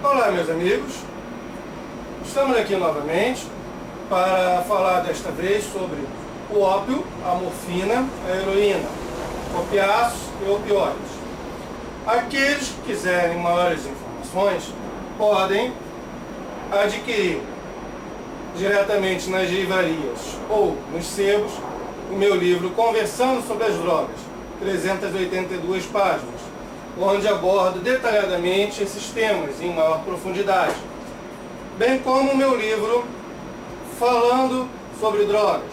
Olá, meus amigos, estamos aqui novamente para falar desta vez sobre o ópio, a morfina, a heroína, opiáceos e opioides. Aqueles que quiserem maiores informações podem adquirir diretamente nas livrarias ou nos sebos o meu livro Conversando sobre as Drogas, 382 páginas, onde abordo detalhadamente esses temas em maior profundidade, bem como o meu livro Falando sobre Drogas,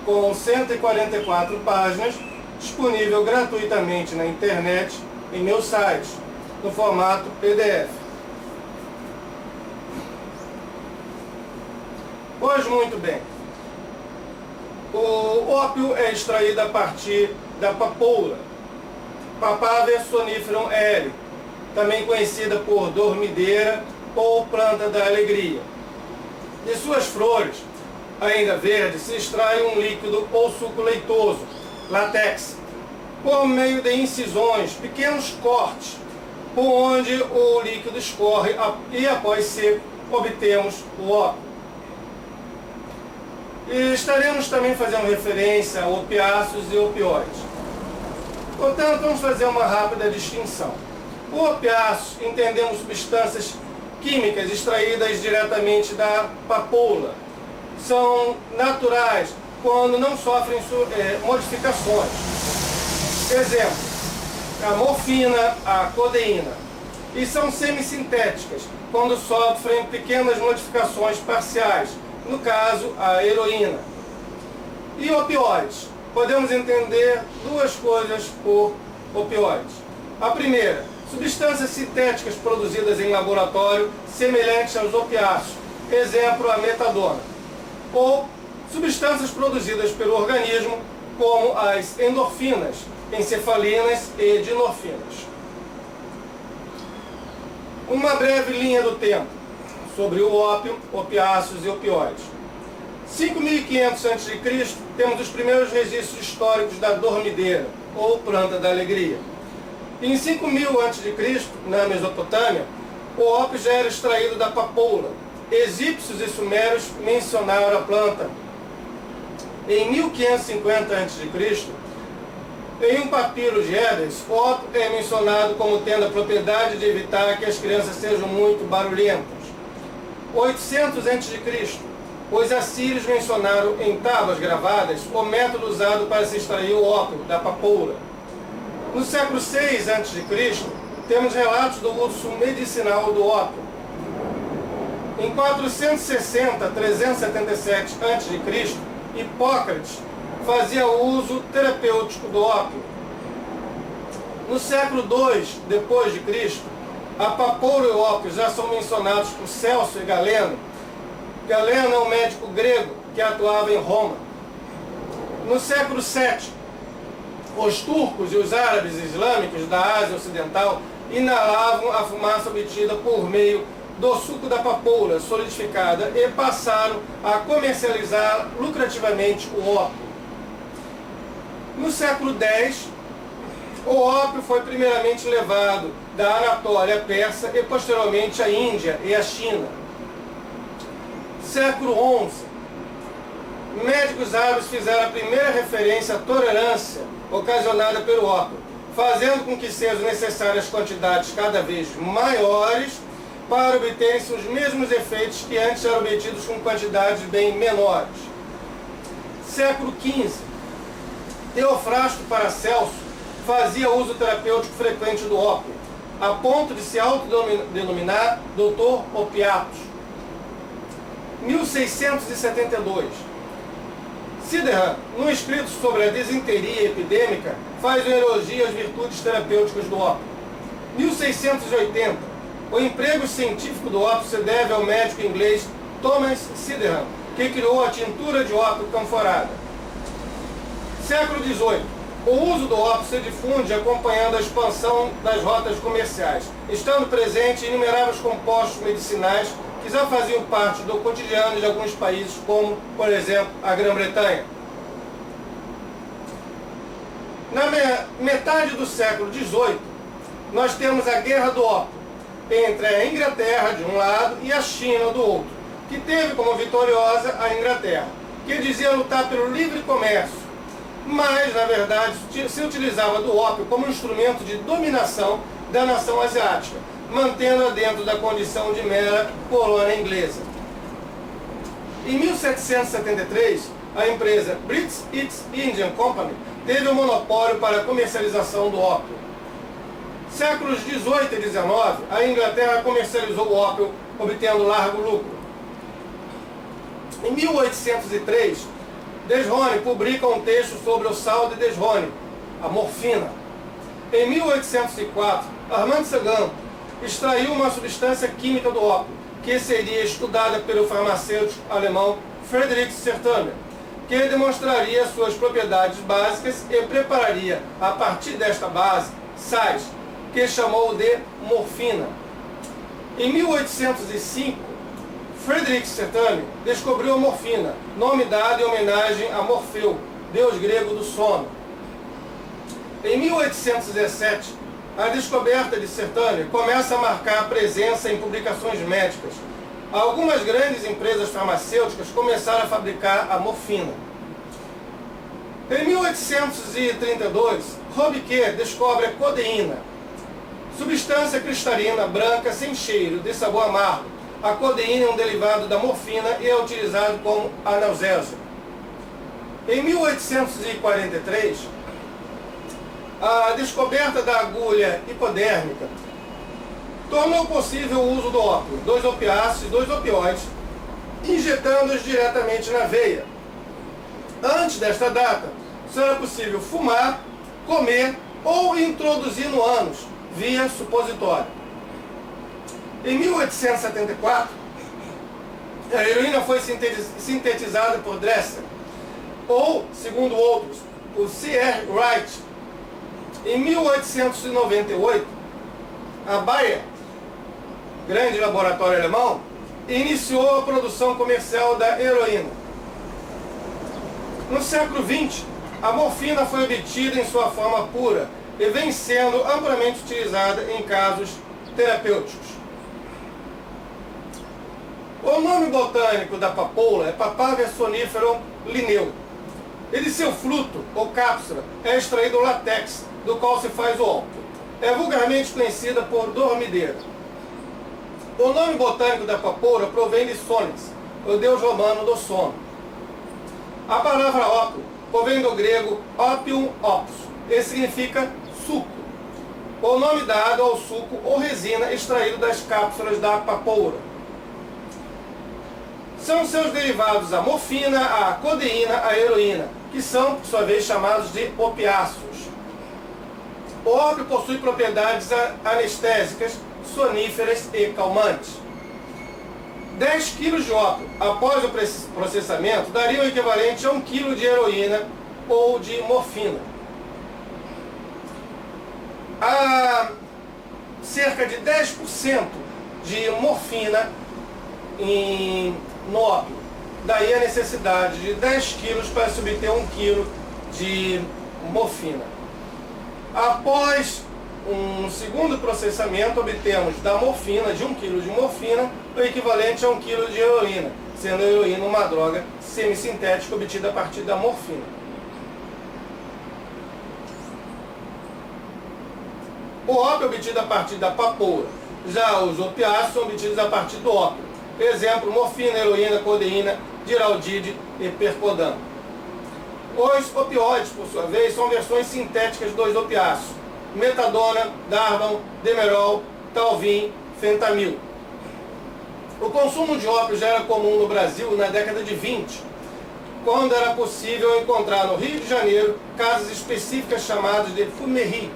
com 144 páginas, disponível gratuitamente na internet em meu site, no formato PDF. Pois muito bem, o ópio é extraído a partir da papoula, Papaver soniferum L, também conhecida por dormideira ou planta da alegria. De suas flores, ainda verdes, se extrai um líquido ou suco leitoso, látex, por meio de incisões, pequenos cortes, por onde o líquido escorre e após seco obtemos o ópio. E estaremos também fazendo referência a opiáceos e opioides. Portanto, vamos fazer uma rápida distinção. O opiáceo entendemos substâncias químicas extraídas diretamente da papoula. São naturais quando não sofrem modificações. Exemplo, a morfina, a codeína. E são semissintéticas quando sofrem pequenas modificações parciais, no caso, a heroína. E opioides. Podemos entender duas coisas por opioides. A primeira, substâncias sintéticas produzidas em laboratório semelhantes aos opiáceos, exemplo a metadona, ou substâncias produzidas pelo organismo como as endorfinas, encefalinas e dinorfinas. Uma breve linha do tempo sobre o ópio, opiáceos e opioides. 5.500 a.C., temos os primeiros registros históricos da dormideira, ou planta da alegria. Em 5.000 a.C., na Mesopotâmia, o ópio já era extraído da papoula. Egípcios e sumérios mencionaram a planta. Em 1550 a.C., em um papiro de Éden, o ópio é mencionado como tendo a propriedade de evitar que as crianças sejam muito barulhentas. 800 a.C., os assírios mencionaram em tábuas gravadas o método usado para se extrair o ópio da papoula. No século VI a.C., temos relatos do uso medicinal do ópio. Em 460 a 377 a.C., Hipócrates fazia uso terapêutico do ópio. No século II d.C., a papoula e o ópio já são mencionados por Celso e Galeno. Galeno é um médico grego que atuava em Roma. No século VII, os turcos e os árabes islâmicos da Ásia Ocidental inalavam a fumaça obtida por meio do suco da papoula solidificada e passaram a comercializar lucrativamente o ópio. No século X, o ópio foi primeiramente levado da Anatólia persa e posteriormente à Índia e à China. Século XI, médicos árabes fizeram a primeira referência à tolerância ocasionada pelo ópio, fazendo com que sejam necessárias quantidades cada vez maiores para obterem-se os mesmos efeitos que antes eram obtidos com quantidades bem menores. Século XV, Teofrasto Paracelso fazia uso terapêutico frequente do ópio, a ponto de se autodenominar Doutor Opiatos. 1672, Sydenham, num escrito sobre a desinteria epidêmica, faz um elogio às virtudes terapêuticas do ópio. 1680, o emprego científico do ópio se deve ao médico inglês Thomas Sydenham, que criou a tintura de ópio canforada. Século XVIII, o uso do ópio se difunde acompanhando a expansão das rotas comerciais, estando presente inumeráveis compostos medicinais que já faziam parte do cotidiano de alguns países, como, por exemplo, a Grã-Bretanha. Na metade do século XVIII, nós temos a Guerra do Ópio, entre a Inglaterra de um lado e a China do outro, que teve como vitoriosa a Inglaterra, que dizia lutar pelo livre comércio, mas, na verdade, se utilizava do ópio como instrumento de dominação da nação asiática, mantendo-a dentro da condição de mera colônia inglesa. Em 1773, a empresa British East Indian Company teve o monopólio para a comercialização do ópio. Séculos 18 e 19, a Inglaterra comercializou o ópio, obtendo largo lucro. Em 1803, Desrone publica um texto sobre o sal de Desrone, a morfina. Em 1804, Armand Sagan extraiu uma substância química do ópio, que seria estudada pelo farmacêutico alemão Friedrich Sertânia, que demonstraria suas propriedades básicas e prepararia, a partir desta base, sais, que chamou de morfina. Em 1805, Friedrich Sertânia descobriu a morfina, nome dado em homenagem a Morfeu, deus grego do sono. Em 1817, a descoberta de Sertânia começa a marcar a presença em publicações médicas. Algumas grandes empresas farmacêuticas começaram a fabricar a morfina. Em 1832, Robiquet descobre a codeína, substância cristalina, branca, sem cheiro, de sabor amargo. A codeína é um derivado da morfina e é utilizado como analgésico. Em 1843, a descoberta da agulha hipodérmica tornou possível o uso do ópio, 2 opiáceos e 2 opioides, injetando-os diretamente na veia. Antes desta data, só era possível fumar, comer ou introduzir no ânus, via supositório. Em 1874, a heroína foi sintetizada por Dressler, ou, segundo outros, o C.R. Wright. Em 1898, a Bayer, grande laboratório alemão, iniciou a produção comercial da heroína. No século XX, a morfina foi obtida em sua forma pura e vem sendo amplamente utilizada em casos terapêuticos. O nome botânico da papoula é Papaver soniferum linneu. E de seu fruto, ou cápsula, é extraído o látex, do qual se faz o ópio. É vulgarmente conhecida por dormideira. O nome botânico da papoula provém de Sones, o deus romano do sono. A palavra ópio provém do grego opium opus, e significa suco. O nome dado ao suco ou resina extraído das cápsulas da papoula. São seus derivados a morfina, a codeína, a heroína, que são, por sua vez, chamados de opiáceos. O ópio possui propriedades anestésicas, soníferas e calmantes. 10 kg de ópio, após o processamento, daria o equivalente a 1 kg de heroína ou de morfina. Há cerca de 10% de morfina no ópio. Daí a necessidade de 10 quilos para se obter 1 kg de morfina. Após um segundo processamento, obtemos da morfina, de 1 kg de morfina, o equivalente a 1 kg de heroína, sendo a heroína uma droga semissintética obtida a partir da morfina. O ópio é obtido a partir da papoula. Já os opiáceos são obtidos a partir do ópio. Exemplo, morfina, heroína, codeína, diraldide e percodan. Os opioides, por sua vez, são versões sintéticas dos opiáceos: metadona, darban, demerol, talvin, fentanil. O consumo de ópio já era comum no Brasil na década de 20, quando era possível encontrar no Rio de Janeiro casas específicas chamadas de fumerie,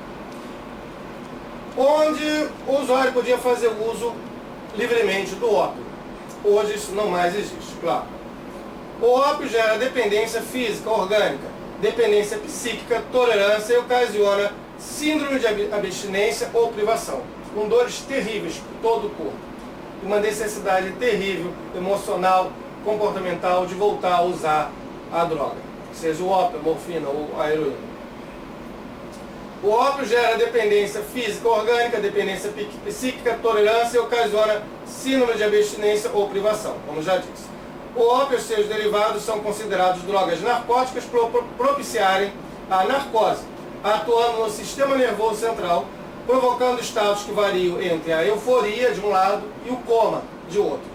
onde o usuário podia fazer uso livremente do ópio. Hoje isso não mais existe, claro. O ópio gera dependência física, orgânica, dependência psíquica, tolerância e ocasiona síndrome de abstinência ou privação, com dores terríveis por todo o corpo. E uma necessidade terrível, emocional, comportamental, de voltar a usar a droga, seja o ópio, a morfina ou a heroína. O ópio gera dependência física orgânica, dependência psíquica, tolerância e ocasiona síndrome de abstinência ou privação, como já disse. O ópio e seus derivados são considerados drogas narcóticas por propiciarem a narcose, atuando no sistema nervoso central, provocando estados que variam entre a euforia de um lado e o coma de outro.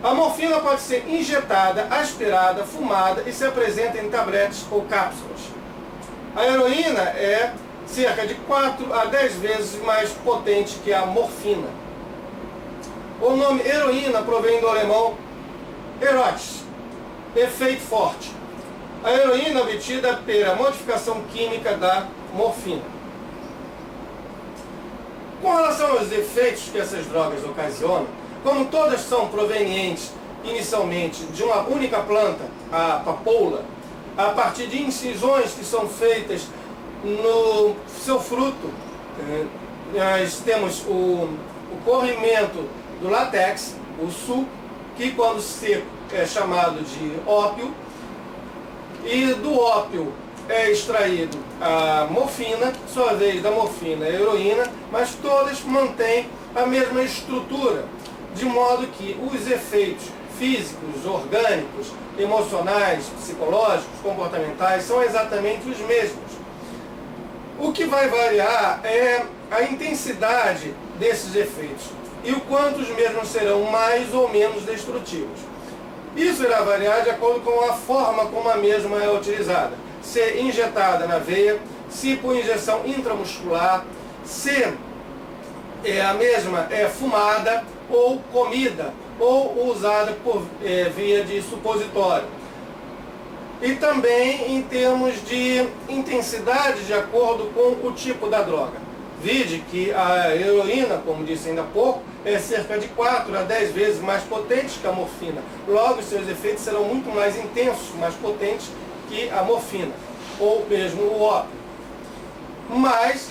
A morfina pode ser injetada, aspirada, fumada e se apresenta em tabletes ou cápsulas. A heroína é cerca de 4 a 10 vezes mais potente que a morfina. O nome heroína provém do alemão Erotes, efeito forte. A heroína obtida pela modificação química da morfina. Com relação aos efeitos que essas drogas ocasionam, como todas são provenientes inicialmente de uma única planta, a papoula, a partir de incisões que são feitas no seu fruto, nós temos o corrimento do látex, o suco, que quando seco é chamado de ópio, e do ópio é extraído a morfina, sua vez da morfina a heroína, mas todas mantêm a mesma estrutura, de modo que os efeitos físicos, orgânicos, emocionais, psicológicos, comportamentais são exatamente os mesmos. O que vai variar é a intensidade desses efeitos e o quanto os mesmos serão mais ou menos destrutivos. Isso irá variar de acordo com a forma como a mesma é utilizada. Se injetada na veia, se por injeção intramuscular, se a mesma é fumada ou comida, ou usada por via de supositório. E também em termos de intensidade de acordo com o tipo da droga. Vide que a heroína, como disse ainda há pouco, é cerca de 4 a 10 vezes mais potente que a morfina. Logo, seus efeitos serão muito mais intensos, mais potentes que a morfina, ou mesmo o ópio. Mas,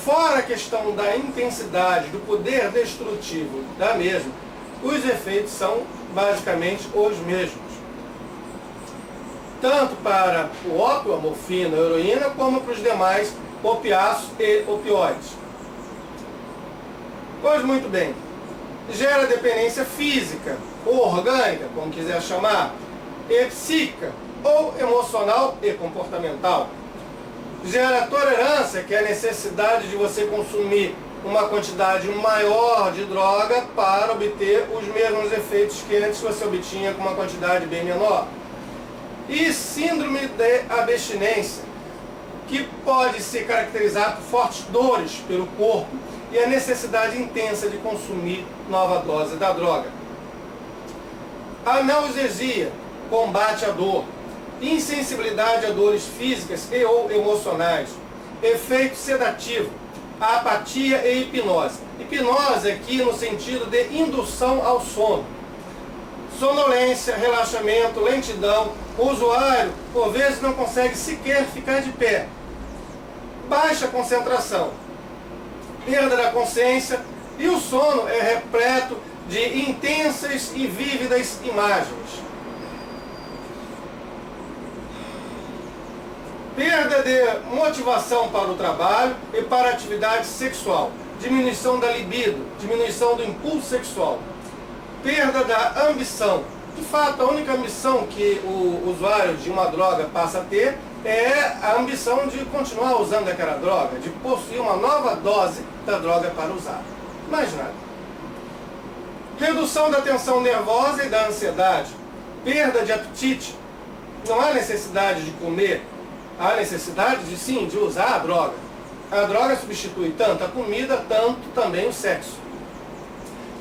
fora a questão da intensidade, do poder destrutivo da mesma, os efeitos são basicamente os mesmos. Tanto para o ópio, a morfina, a heroína, como para os demais opiáceos e opioides. Pois muito bem, gera dependência física ou orgânica, como quiser chamar, e psíquica, ou emocional e comportamental. Gera tolerância, que é a necessidade de você consumir uma quantidade maior de droga para obter os mesmos efeitos que antes você obtinha com uma quantidade bem menor. E síndrome de abstinência, que pode ser caracterizado por fortes dores pelo corpo e a necessidade intensa de consumir nova dose da droga. Analgesia, combate à dor. Insensibilidade a dores físicas e ou emocionais. Efeito sedativo, apatia e hipnose. Hipnose aqui no sentido de indução ao sono. Sonolência, relaxamento, lentidão. O usuário, por vezes, não consegue sequer ficar de pé. Baixa concentração, perda da consciência, e o sono é repleto de intensas e vívidas imagens. Perda de motivação para o trabalho e para a atividade sexual. Diminuição da libido, diminuição do impulso sexual. Perda da ambição. De fato, a única ambição que o usuário de uma droga passa a ter é a ambição de continuar usando aquela droga, de possuir uma nova dose da droga para usar. Mais nada. Redução da tensão nervosa e da ansiedade. Perda de apetite. Não há necessidade de comer. Há necessidade de sim, de usar a droga. A droga substitui tanto a comida, tanto também o sexo.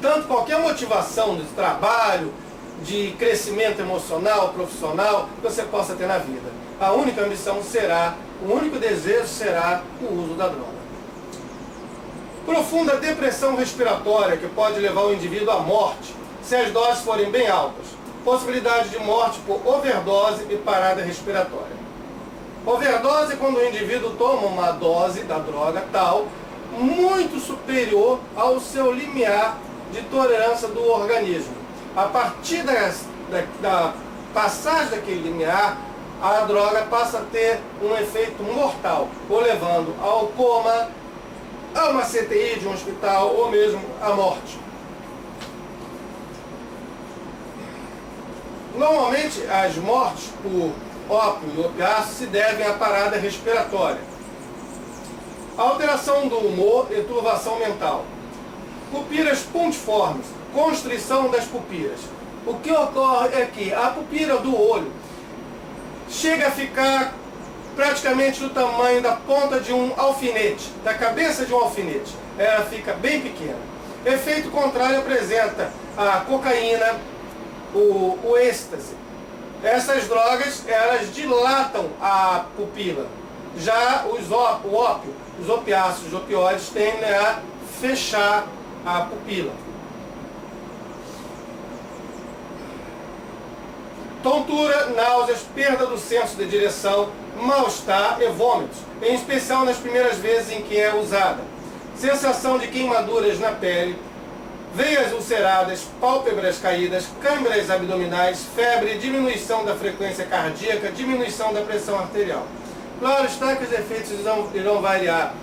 Tanto qualquer motivação de trabalho, de crescimento emocional, profissional, que você possa ter na vida. A única ambição será, o único desejo será o uso da droga. Profunda depressão respiratória, que pode levar o indivíduo à morte, se as doses forem bem altas. Possibilidade de morte por overdose e parada respiratória. Overdose é quando o indivíduo toma uma dose da droga tal, muito superior ao seu limiar de tolerância do organismo. A partir da passagem daquele limiar, a droga passa a ter um efeito mortal, ou levando ao coma, a uma CTI de um hospital, ou mesmo à morte. Normalmente, as mortes por ópio e opiáceo se devem à parada respiratória, alteração do humor e turbação mental, pupilas pontiformes, constrição das pupilas. O que ocorre é que a pupila do olho chega a ficar praticamente do tamanho da ponta de um alfinete, da cabeça de um alfinete. Ela fica bem pequena. Efeito contrário apresenta a cocaína, o êxtase. Essas drogas, elas dilatam a pupila. Já o ópio, os opiáceos, os opioides, tendem a fechar a pupila. Tontura, náuseas, perda do senso de direção, mal-estar e vômitos, em especial nas primeiras vezes em que é usada. Sensação de queimaduras na pele, veias ulceradas, pálpebras caídas, câimbras abdominais, febre, diminuição da frequência cardíaca, diminuição da pressão arterial. Claro está que os efeitos irão variar,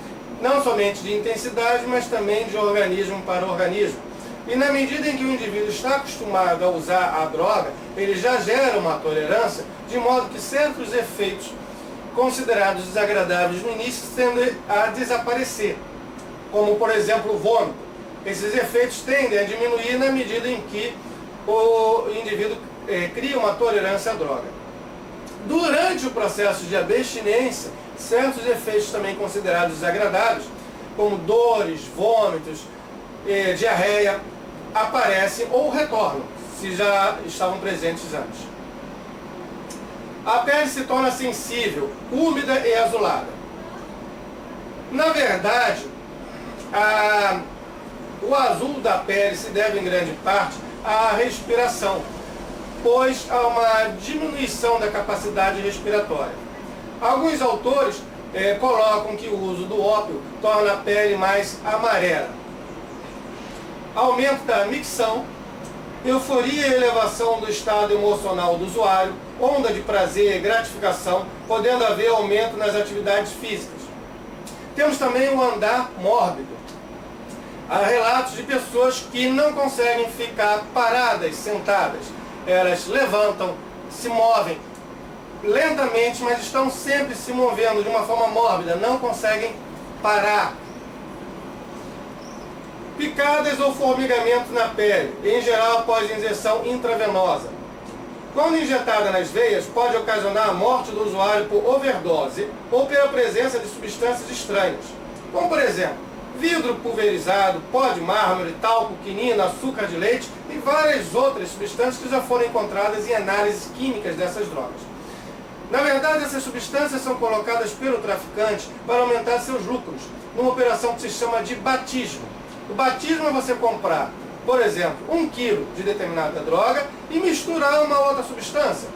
não somente de intensidade, mas também de organismo para organismo. E na medida em que o indivíduo está acostumado a usar a droga, ele já gera uma tolerância, de modo que certos efeitos considerados desagradáveis no início tendem a desaparecer, como por exemplo o vômito. Esses efeitos tendem a diminuir na medida em que o indivíduo cria uma tolerância à droga. Durante o processo de abstinência, certos efeitos também considerados desagradáveis, como dores, vômitos, diarreia, aparecem ou retornam, se já estavam presentes antes. A pele se torna sensível, úmida e azulada. Na verdade, o azul da pele se deve em grande parte à respiração, pois há uma diminuição da capacidade respiratória. Alguns autores colocam que o uso do ópio torna a pele mais amarela. Aumento da micção, euforia e elevação do estado emocional do usuário, onda de prazer e gratificação, podendo haver aumento nas atividades físicas. Temos também o andar mórbido. Há relatos de pessoas que não conseguem ficar paradas, sentadas. Elas levantam, se movem lentamente, mas estão sempre se movendo de uma forma mórbida, não conseguem parar. Picadas ou formigamento na pele, em geral após injeção intravenosa. Quando injetada nas veias, pode ocasionar a morte do usuário por overdose ou pela presença de substâncias estranhas, como por exemplo, vidro pulverizado, pó de mármore, talco, quinina, açúcar de leite e várias outras substâncias que já foram encontradas em análises químicas dessas drogas. Na verdade, essas substâncias são colocadas pelo traficante para aumentar seus lucros, numa operação que se chama de batismo. O batismo é você comprar, por exemplo, 1 quilo de determinada droga e misturar uma outra substância.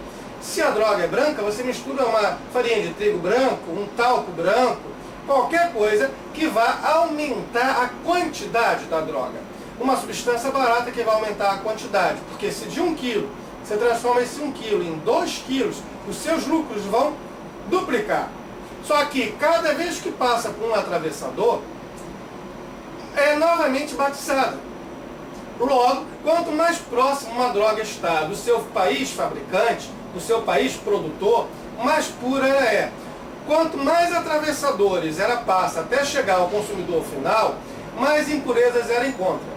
Se a droga é branca, você mistura uma farinha de trigo branco, um talco branco, qualquer coisa que vá aumentar a quantidade da droga. Uma substância barata que vai aumentar a quantidade, porque se de 1 quilo você transforma esse 1 quilo em 2 quilos, os seus lucros vão duplicar. Só que cada vez que passa por um atravessador, é novamente batizada. Logo, quanto mais próximo uma droga está do seu país fabricante, do seu país produtor, mais pura ela é. Quanto mais atravessadores ela passa até chegar ao consumidor final, mais impurezas ela encontra.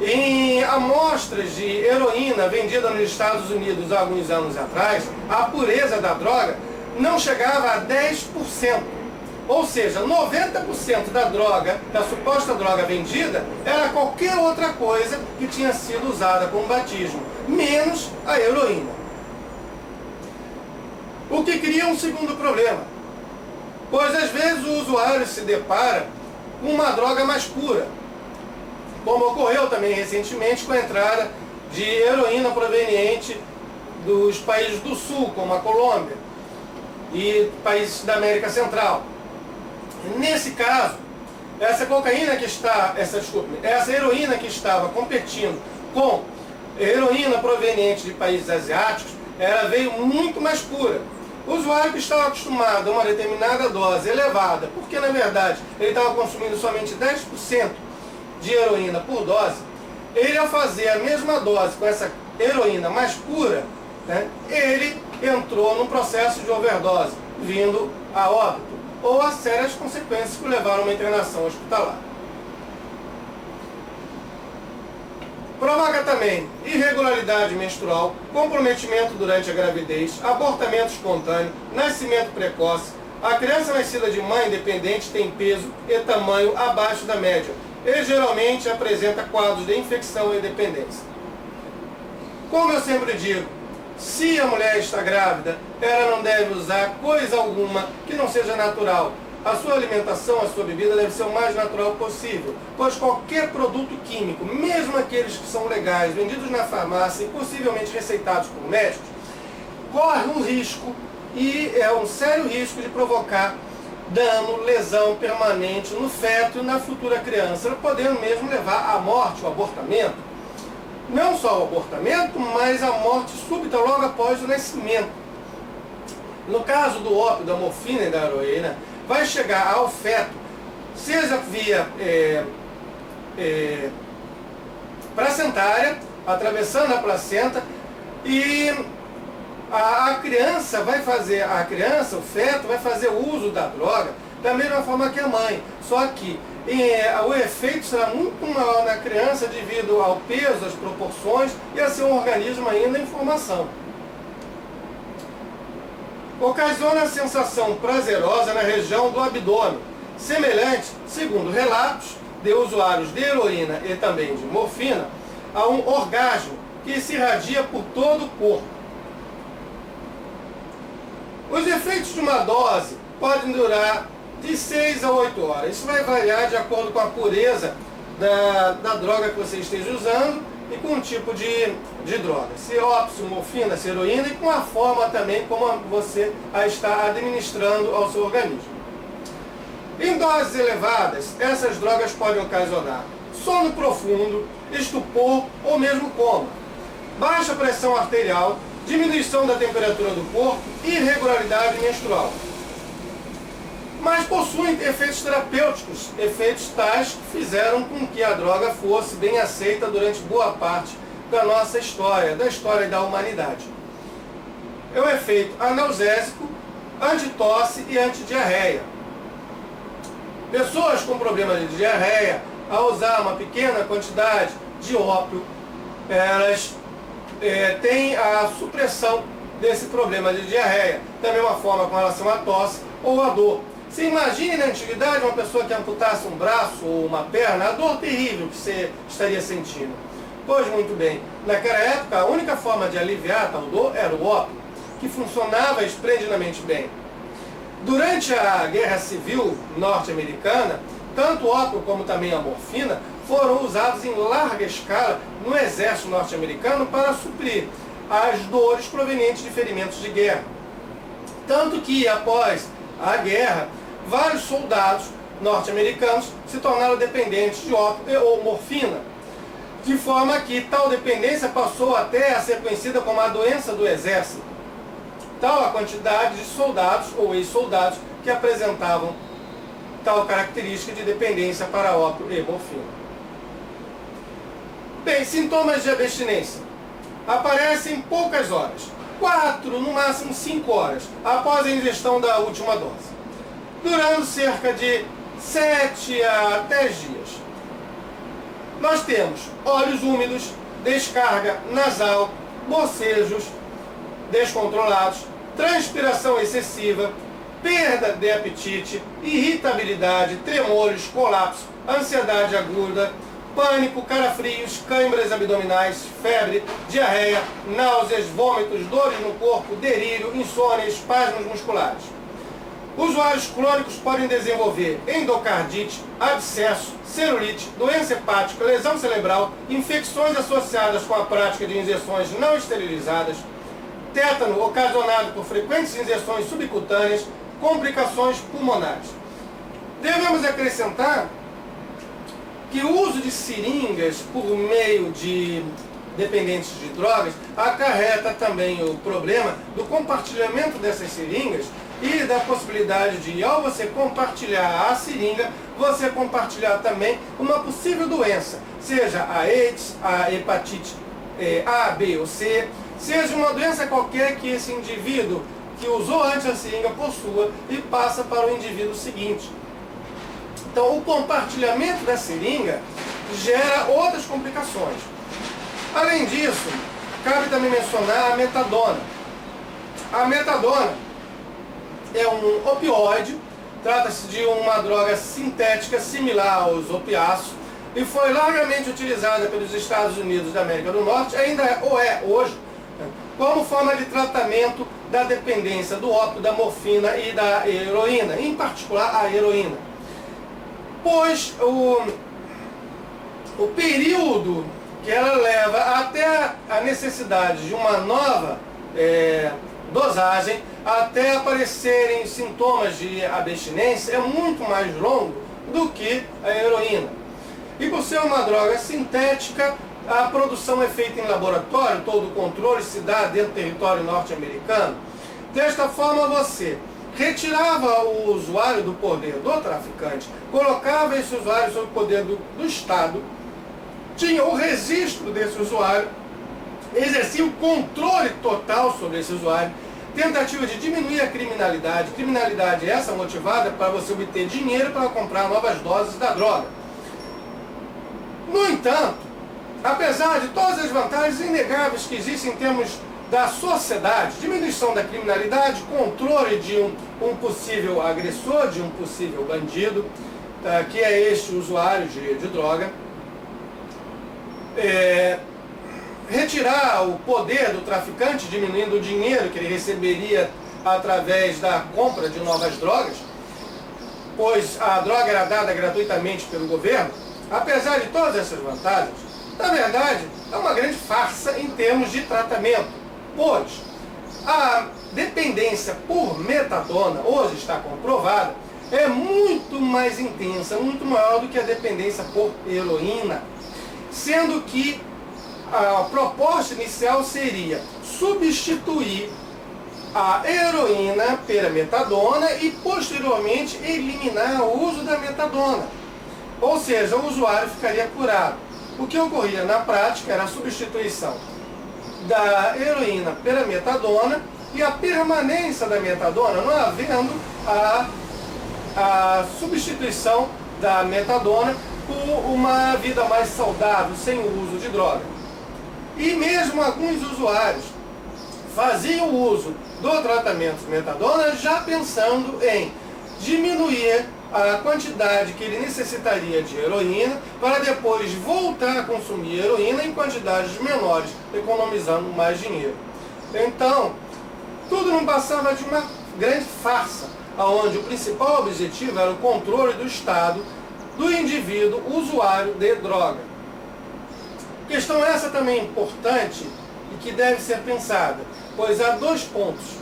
Em amostras de heroína vendida nos Estados Unidos há alguns anos atrás, a pureza da droga não chegava a 10%. Ou seja, 90% da droga, da suposta droga vendida, era qualquer outra coisa que tinha sido usada como batismo, menos a heroína. O que cria um segundo problema, pois às vezes o usuário se depara com uma droga mais pura, como ocorreu também recentemente com a entrada de heroína proveniente dos países do sul, como a Colômbia, e países da América Central. Nesse caso, essa heroína que estava competindo com heroína proveniente de países asiáticos, ela veio muito mais pura. O usuário que estava acostumado a uma determinada dose elevada, porque na verdade ele estava consumindo somente 10% de heroína por dose, ele ao fazer a mesma dose com essa heroína mais pura, né, ele entrou num processo de overdose, vindo a óbito, ou a sérias consequências que levaram a uma internação hospitalar. Provoca também irregularidade menstrual, comprometimento durante a gravidez, abortamento espontâneo, nascimento precoce. A criança nascida de mãe dependente tem peso e tamanho abaixo da média e geralmente apresenta quadros de infecção e dependência. Como eu sempre digo, se a mulher está grávida, ela não deve usar coisa alguma que não seja natural. A sua alimentação, a sua bebida deve ser o mais natural possível, pois qualquer produto químico, mesmo aqueles que são legais, vendidos na farmácia e possivelmente receitados por médicos, corre um risco, e é um sério risco de provocar dano, lesão permanente no feto e na futura criança, podendo mesmo levar à morte, ao abortamento. Não só o abortamento, mas a morte súbita logo após o nascimento. No caso do ópio, da morfina e da heroína, vai chegar ao feto, seja via placentária, atravessando a placenta, e a criança, o feto vai fazer uso da droga da mesma forma que a mãe, só que o efeito será muito maior na criança devido ao peso, às proporções e a seu organismo ainda em formação. Ocasiona a sensação prazerosa na região do abdômen, semelhante, segundo relatos de usuários de heroína e também de morfina, a um orgasmo que se irradia por todo o corpo. Os efeitos de uma dose podem durar de 6 a 8 horas. Isso vai variar de acordo com a pureza da droga que você esteja usando e com o tipo de droga. Se ópio, se morfina, se heroína, e com a forma também como você a está administrando ao seu organismo. Em doses elevadas, essas drogas podem ocasionar sono profundo, estupor ou mesmo coma, baixa pressão arterial, diminuição da temperatura do corpo e irregularidade menstrual. Mas possuem efeitos terapêuticos, efeitos tais que fizeram com que a droga fosse bem aceita durante boa parte da nossa história, da história da humanidade. É o efeito analgésico, antitosse e antidiarreia. Pessoas com problemas de diarreia, ao usar uma pequena quantidade de ópio, elas têm a supressão desse problema de diarreia. Da mesma forma com relação à tosse ou à dor. Você imagine na antiguidade uma pessoa que amputasse um braço ou uma perna, a dor terrível que você estaria sentindo. Pois muito bem, naquela época a única forma de aliviar a tal dor era o ópio, que funcionava esplendidamente bem. Durante a Guerra Civil norte-americana, tanto o ópio como também a morfina foram usados em larga escala no exército norte-americano para suprir as dores provenientes de ferimentos de guerra. Tanto que após a guerra, vários soldados norte-americanos se tornaram dependentes de ópio ou morfina, de forma que tal dependência passou até a ser conhecida como a doença do exército. Tal a quantidade de soldados ou ex-soldados que apresentavam tal característica de dependência para ópio e morfina. Bem, sintomas de abstinência aparecem em poucas horas, 4, no máximo 5 horas, após a ingestão da última dose, durando cerca de 7 a 10 dias. Nós temos olhos úmidos, descarga nasal, bocejos descontrolados, transpiração excessiva, perda de apetite, irritabilidade, tremores, colapso, ansiedade aguda, pânico, calafrios, câimbras abdominais, febre, diarreia, náuseas, vômitos, dores no corpo, delírio, insônia, espasmos musculares. Usuários crônicos podem desenvolver endocardite, abscesso, celulite, doença hepática, lesão cerebral, infecções associadas com a prática de injeções não esterilizadas, tétano ocasionado por frequentes injeções subcutâneas, complicações pulmonares. Devemos acrescentar que o uso de seringas por meio de dependentes de drogas, acarreta também o problema do compartilhamento dessas seringas e da possibilidade de, ao você compartilhar a seringa, você compartilhar também uma possível doença, seja a AIDS, a hepatite A, B ou C, seja uma doença qualquer que esse indivíduo que usou antes a seringa possua e passa para o indivíduo seguinte. Então, o compartilhamento da seringa gera outras complicações. Além disso, cabe também mencionar a metadona. A metadona é um opioide, trata-se de uma droga sintética similar aos opiáceos e foi largamente utilizada pelos Estados Unidos da América do Norte, ainda é hoje, como forma de tratamento da dependência do ópio, da morfina e da heroína, em particular a heroína. Pois o período que ela leva até a necessidade de uma nova dosagem, até aparecerem sintomas de abstinência, é muito mais longo do que a heroína. E por ser uma droga sintética, a produção é feita em laboratório, todo o controle se dá dentro do território norte-americano. Desta forma, você retirava o usuário do poder do traficante, colocava esse usuário sob o poder do Estado, tinha o registro desse usuário, exercia o controle total sobre esse usuário, tentativa de diminuir a criminalidade. Criminalidade essa motivada para você obter dinheiro para comprar novas doses da droga. No entanto, apesar de todas as vantagens inegáveis que existem em termos da sociedade, diminuição da criminalidade, controle de um possível agressor, de um possível bandido, que é este usuário de droga, retirar o poder do traficante, diminuindo o dinheiro que ele receberia através da compra de novas drogas, pois a droga era dada gratuitamente pelo governo. Apesar de todas essas vantagens, na verdade, é uma grande farsa em termos de tratamento, pois a dependência por metadona, hoje está comprovada, é muito mais intensa, muito maior do que a dependência por heroína, sendo que a proposta inicial seria substituir a heroína pela metadona e posteriormente eliminar o uso da metadona. Ou seja, o usuário ficaria curado. O que ocorria na prática era a substituição da heroína pela metadona e a permanência da metadona, não havendo a substituição da metadona por uma vida mais saudável, sem o uso de droga. E mesmo alguns usuários faziam uso do tratamento de metadona já pensando em diminuir a quantidade que ele necessitaria de heroína para depois voltar a consumir heroína em quantidades menores, economizando mais dinheiro. Então, tudo não passava de uma grande farsa, onde o principal objetivo era o controle do Estado do indivíduo usuário de droga. Questão essa também importante e que deve ser pensada, pois há dois pontos.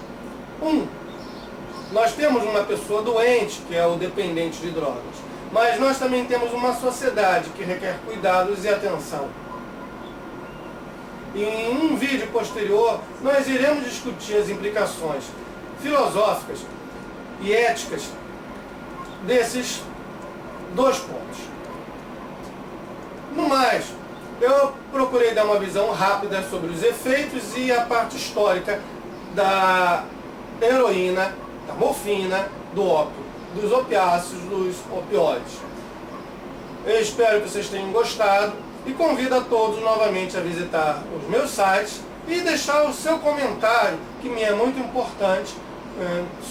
Nós temos uma pessoa doente, que é o dependente de drogas, mas nós também temos uma sociedade que requer cuidados e atenção. Em um vídeo posterior, nós iremos discutir as implicações filosóficas e éticas desses dois pontos. No mais, eu procurei dar uma visão rápida sobre os efeitos e a parte histórica da heroína, da morfina, do ópio, dos opiáceos, dos opioides. Eu espero que vocês tenham gostado e convido a todos novamente a visitar os meus sites e deixar o seu comentário, que me é muito importante,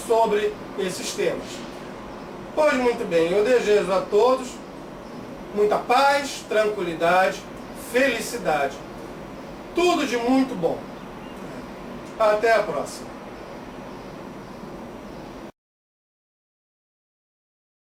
sobre esses temas. Pois muito bem, eu desejo a todos muita paz, tranquilidade, felicidade. Tudo de muito bom. Até a próxima.